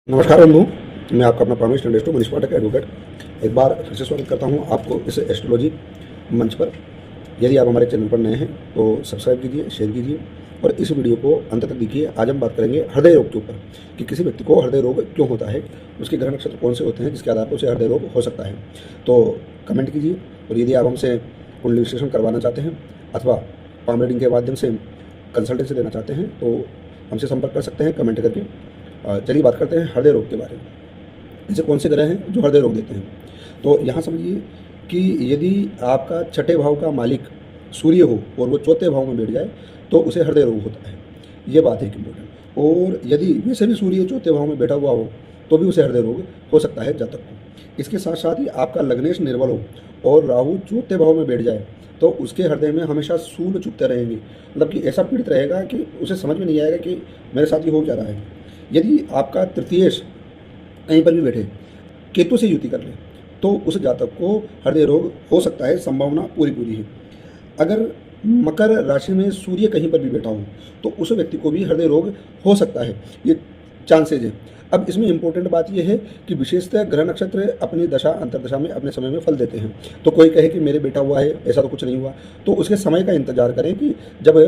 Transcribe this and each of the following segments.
नमस्कार बंधु, मैं आपका अपना प्राइमरी स्टूडेंट मनीष पाठक एडवोकेट एक बार फिर से स्वागत करता हूं आपको इस एस्ट्रोलॉजी मंच पर। यदि आप हमारे चैनल पर नए हैं तो सब्सक्राइब कीजिए, शेयर कीजिए और इस वीडियो को अंत तक देखिए। आज हम बात करेंगे हृदय रोग के ऊपर कि किसी व्यक्ति को हृदय रोग क्यों होता है, उसके ग्रह नक्षत्र कौन से होते हैं जिसके आधार पर उसे हृदय रोग हो सकता है। तो कमेंट कीजिए और यदि आप हमसे कुंडली विश्लेषण करवाना चाहते हैं अथवा पाम रीडिंग के माध्यम से कंसल्टेंसी लेना चाहते हैं तो हमसे संपर्क कर सकते हैं कमेंट करके। चलिए बात करते हैं हृदय रोग के बारे में। ऐसे कौन से ग्रह हैं जो हृदय रोग देते हैं। तो यहाँ समझिए कि यदि आपका छठे भाव का मालिक सूर्य हो और वो चौथे भाव में बैठ जाए तो उसे हृदय रोग होता है। ये बात है इम्पोर्टेंट। और यदि वैसे भी सूर्य चौथे भाव में बैठा हुआ हो तो भी उसे हृदय रोग हो सकता है जातक को। इसके साथ साथ ही आपका लग्नेश निर्बल हो और राहु चौथे भाव में बैठ जाए तो उसके हृदय में हमेशा सूल चुभते रहेंगे, मतलब कि ऐसा पीड़ित रहेगा कि उसे समझ में नहीं आएगा कि मेरे साथ ये हो क्या रहा है। यदि आपका तृतीयेश कहीं पर भी बैठे केतु से युति कर ले तो उस जातक को हृदय रोग हो सकता है, संभावना पूरी है। अगर मकर राशि में सूर्य कहीं पर भी बैठा हो तो उस व्यक्ति को भी हृदय रोग हो सकता है, ये चांसेज है। अब इसमें इंपॉर्टेंट बात यह है कि विशेषतः ग्रह नक्षत्र अपनी दशा अंतर्दशा में अपने समय में फल देते हैं। तो कोई कहे कि मेरे बेटा हुआ है, ऐसा तो कुछ नहीं हुआ, तो उसके समय का इंतजार करें कि जब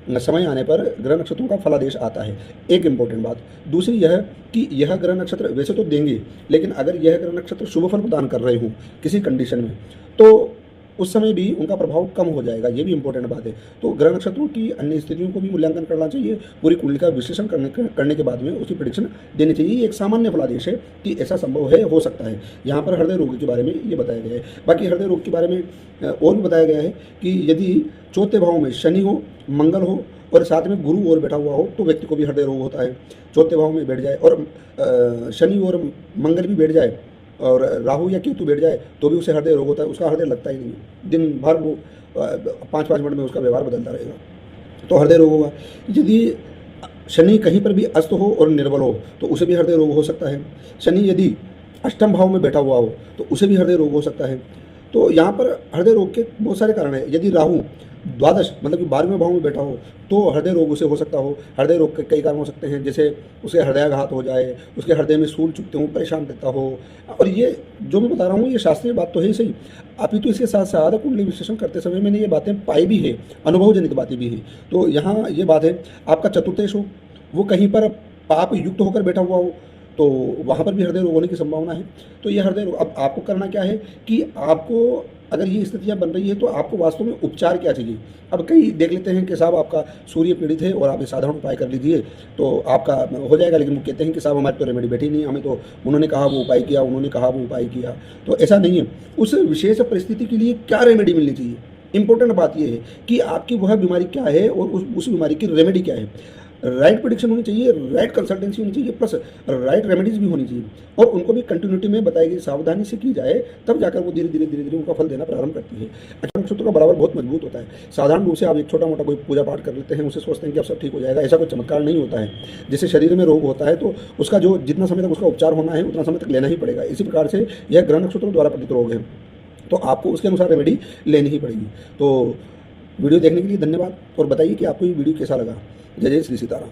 समय आने पर ग्रह नक्षत्रों का फलादेश आता है। एक इंपॉर्टेंट बात दूसरी यह कि यह ग्रह नक्षत्र वैसे तो देंगे, लेकिन अगर यह ग्रह नक्षत्र शुभ फल प्रदान कर रहे हों किसी कंडीशन में तो उस समय भी उनका प्रभाव कम हो जाएगा, ये भी इंपॉर्टेंट बात है। तो ग्रह नक्षत्रों की अन्य स्थितियों को भी मूल्यांकन करना चाहिए, पूरी कुंडली का विश्लेषण करने के बाद में उसकी प्रेडिक्शन देनी चाहिए। ये एक सामान्य फलादेश है कि ऐसा संभव है, हो सकता है। यहाँ पर हृदय रोग के बारे में ये बताया गया है। बाकी हृदय रोग के बारे में और भी बताया गया है कि यदि चौथे भाव में शनि हो, मंगल हो और साथ में गुरु और बैठा हुआ हो तो व्यक्ति को भी हृदय रोग होता है। चौथे भाव में बैठ जाए और शनि और मंगल भी बैठ जाए और राहु या केतु बैठ जाए तो भी उसे हृदय रोग होता है। उसका हृदय लगता ही नहीं है, दिन भर वो 5-5 मिनट में उसका व्यवहार बदलता रहेगा, तो हृदय रोग होगा। यदि शनि कहीं पर भी अस्त हो और निर्बल हो तो उसे भी हृदय रोग हो सकता है। शनि यदि अष्टम भाव में बैठा हुआ हो तो उसे भी हृदय रोग हो सकता है। तो यहाँ पर हृदय रोग के बहुत सारे कारण हैं। यदि राहु द्वादश मतलब कि 12वें भाव में बैठा हो तो हृदय रोग उसे हो सकता हो। हृदय रोग के कई कारण हो सकते हैं, जैसे उसे हृदयाघात हो जाए, उसके हृदय में सूल चुभते हो, परेशान रहता हो। और ये जो मैं बता रहा हूँ ये शास्त्रीय बात तो है ही सही, अभी तो इसके साथ साथ कुंडली विश्लेषण करते समय मैंने ये बातें पाई भी है, अनुभवजनित बातें भी हैं। तो यहाँ ये बात है, आपका चतुर्थेश हो वो कहीं पर पाप युक्त होकर बैठा हुआ हो तो वहाँ पर भी हृदय रोग होने की संभावना है। तो ये हृदय रोग, अब आपको करना क्या है कि आपको अगर ये स्थितियाँ बन रही है तो आपको वास्तव में उपचार क्या चाहिए। अब कई देख लेते हैं कि साहब आपका सूर्य पीड़ित है और आप ये साधारण उपाय कर लीजिए तो आपका हो जाएगा, लेकिन वो कहते हैं कि साहब हमारे तो रेमेडी बैठी नहीं, हमें तो उन्होंने कहा वो उपाय किया, उन्होंने कहा वो उपाय किया। तो ऐसा नहीं है, उस विशेष परिस्थिति के लिए क्या रेमेडी मिलनी चाहिए। इंपॉर्टेंट बात यह है कि आपकी वह बीमारी क्या है और उस बीमारी की रेमेडी क्या है। राइट प्रेडिक्शन होनी चाहिए, राइट कंसल्टेंसी होनी चाहिए, प्लस राइट रेमेडीज भी होनी चाहिए और उनको भी कंटिन्यूटी में बताई गई सावधानी से की जाए, तब जाकर वो धीरे धीरे उनका फल देना प्रारंभ करती है। अष्टम नक्षत्र का बराबर बहुत मजबूत होता है। साधारण रूप से आप एक छोटा मोटा कोई पूजा पाठ कर लेते हैं, उसे सोचते हैं कि अब सब ठीक हो जाएगा, ऐसा कोई चमत्कार नहीं होता है। जैसे शरीर में रोग होता है तो उसका जो जितना समय तक उसका उपचार होना है उतना समय तक लेना ही पड़ेगा। इसी प्रकार से यह ग्रह नक्षत्रों द्वारा पीड़ित रोग है तो आपको उसके अनुसार रेमेडी लेनी ही पड़ेगी। तो वीडियो देखने के लिए धन्यवाद और बताइए कि आपको ये वीडियो कैसा लगा। जय जय श्री सीताराम।